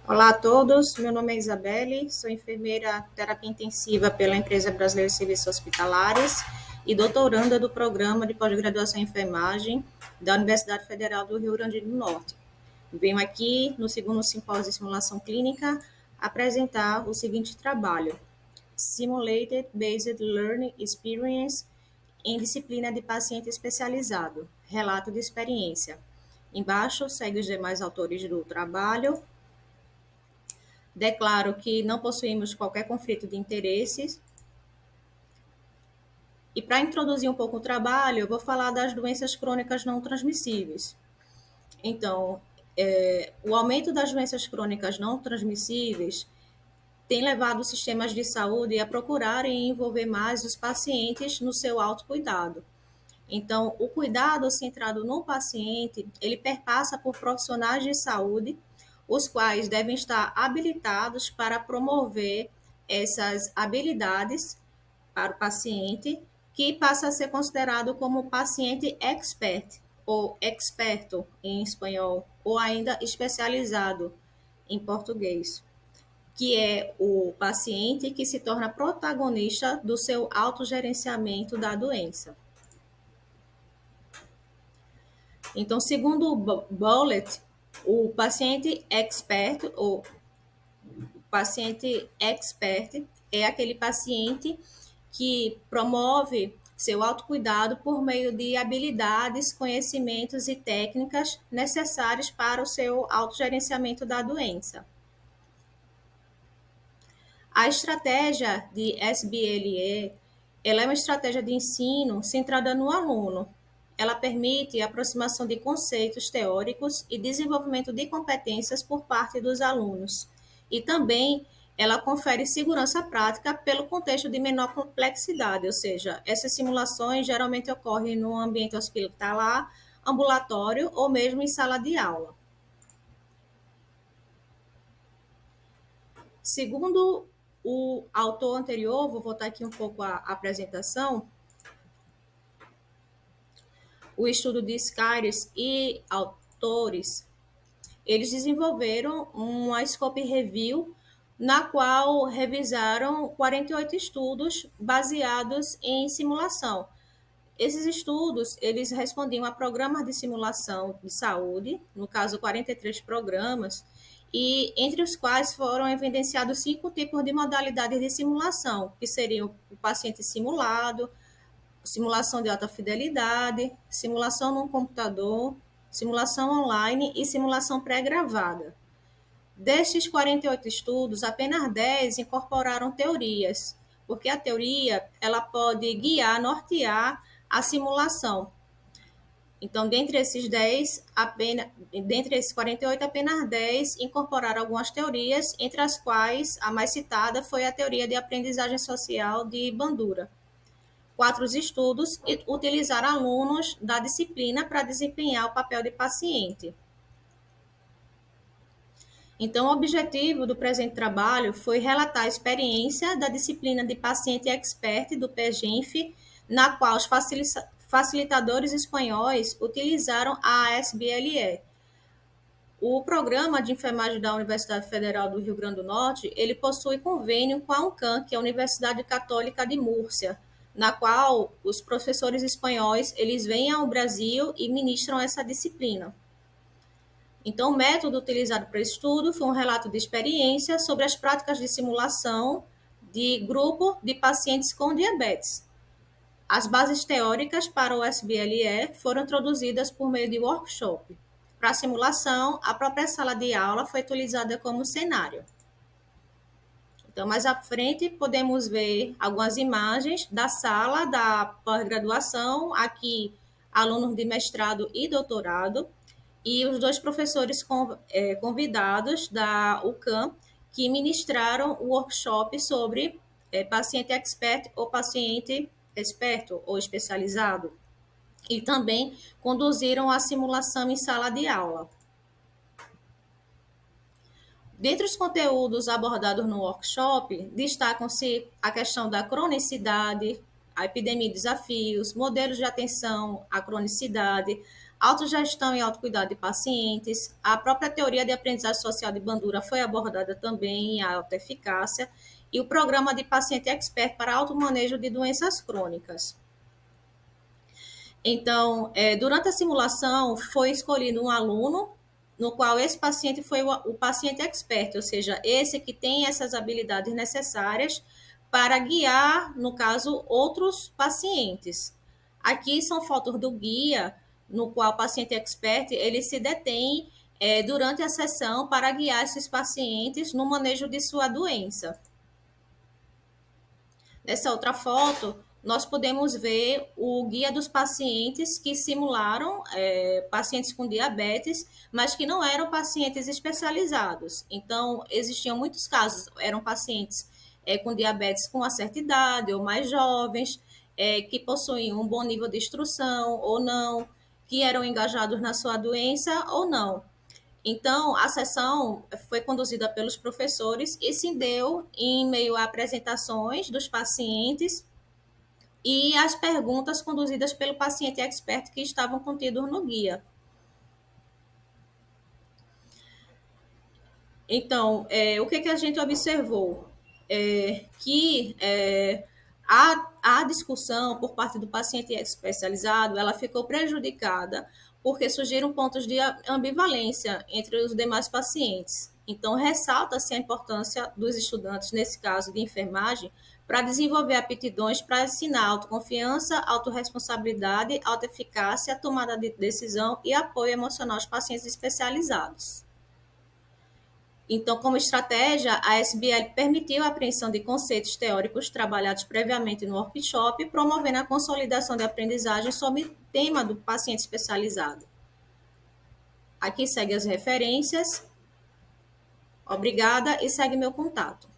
Olá a todos, meu nome é Isabelle, sou enfermeira terapia intensiva pela Empresa Brasileira de Serviços Hospitalares e doutoranda do Programa de Pós-Graduação em Enfermagem da Universidade Federal do Rio Grande do Norte. Venho aqui, no segundo simpósio de simulação clínica, apresentar o seguinte trabalho: Simulated Based Learning Experience em disciplina de paciente especializado, relato de experiência. Embaixo segue os demais autores do trabalho. Declaro que não possuímos qualquer conflito de interesses. E para introduzir um pouco o trabalho, eu vou falar das doenças crônicas não transmissíveis. Então, o aumento das doenças crônicas não transmissíveis tem levado os sistemas de saúde a procurarem envolver mais os pacientes no seu autocuidado. Então, o cuidado centrado no paciente, ele perpassa por profissionais de saúde, os quais devem estar habilitados para promover essas habilidades para o paciente, que passa a ser considerado como paciente expert, ou experto em espanhol, ou ainda especializado em português, que é o paciente que se torna protagonista do seu autogerenciamento da doença. Então, segundo o Bowlett, o paciente expert ou paciente expert é aquele paciente que promove seu autocuidado por meio de habilidades, conhecimentos e técnicas necessários para o seu autogerenciamento da doença. A estratégia de SBLE, ela é uma estratégia de ensino centrada no aluno. Ela permite a aproximação de conceitos teóricos e desenvolvimento de competências por parte dos alunos. E também ela confere segurança prática pelo contexto de menor complexidade, ou seja, essas simulações geralmente ocorrem no ambiente hospitalar, ambulatório ou mesmo em sala de aula. Segundo o autor anterior, vou voltar aqui um pouco a apresentação, o estudo de Skyres e autores, eles desenvolveram uma scope review na qual revisaram 48 estudos baseados em simulação. Esses estudos, eles respondiam a programas de simulação de saúde, no caso 43 programas, e entre os quais foram evidenciados 5 tipos de modalidades de simulação, que seriam o paciente simulado, simulação de alta fidelidade, simulação no computador, simulação online e simulação pré-gravada. Destes 48 estudos, apenas 10 incorporaram teorias, porque a teoria ela pode guiar, nortear a simulação. Então, dentre esses 48, apenas 10 incorporaram algumas teorias, entre as quais a mais citada foi a teoria de aprendizagem social de Bandura. 4 estudos utilizaram alunos da disciplina para desempenhar o papel de paciente. Então, o objetivo do presente trabalho foi relatar a experiência da disciplina de paciente expert do PEGINF, na qual os facilitadores espanhóis utilizaram a ASBLE. O programa de enfermagem da Universidade Federal do Rio Grande do Norte, ele possui convênio com a UNCAM, que é a Universidade Católica de Múrcia, na qual os professores espanhóis, eles vêm ao Brasil e ministram essa disciplina. Então, o método utilizado para o estudo foi um relato de experiência sobre as práticas de simulação de grupo de pacientes com diabetes. As bases teóricas para o SBLE foram introduzidas por meio de workshop. Para a simulação, a própria sala de aula foi utilizada como cenário. Então, mais à frente, podemos ver algumas imagens da sala da pós-graduação, aqui alunos de mestrado e doutorado, e os 2 professores convidados da UCAM, que ministraram o workshop sobre paciente expert ou paciente experto ou especializado, e também conduziram a simulação em sala de aula. Dentre os conteúdos abordados no workshop, destacam-se a questão da cronicidade, a epidemia e desafios, modelos de atenção à cronicidade, autogestão e autocuidado de pacientes, a própria teoria de aprendizagem social de Bandura foi abordada também, a autoeficácia, e o programa de paciente expert para automanejo de doenças crônicas. Então, durante a simulação, foi escolhido um aluno, no qual esse paciente foi o paciente expert, ou seja, esse que tem essas habilidades necessárias para guiar, no caso, outros pacientes. Aqui são fotos do guia, no qual o paciente expert ele se detém durante a sessão para guiar esses pacientes no manejo de sua doença. Nessa outra foto, nós podemos ver o guia dos pacientes que simularam pacientes com diabetes, mas que não eram pacientes especializados. Então, existiam muitos casos, eram pacientes com diabetes com uma certa idade ou mais jovens, que possuíam um bom nível de instrução ou não, que eram engajados na sua doença ou não. Então, a sessão foi conduzida pelos professores e se deu em meio a apresentações dos pacientes e as perguntas conduzidas pelo paciente expert que estavam contidos no guia. Então, o que a gente observou? Que a discussão por parte do paciente especializado, ela ficou prejudicada porque surgiram pontos de ambivalência entre os demais pacientes. Então, ressalta-se a importância dos estudantes, nesse caso de enfermagem, para desenvolver aptidões para ensinar autoconfiança, autorresponsabilidade, autoeficácia, tomada de decisão e apoio emocional aos pacientes especializados. Então, como estratégia, a SBL permitiu a apreensão de conceitos teóricos trabalhados previamente no workshop, promovendo a consolidação da aprendizagem sobre o tema do paciente especializado. Aqui segue as referências. Obrigada e segue meu contato.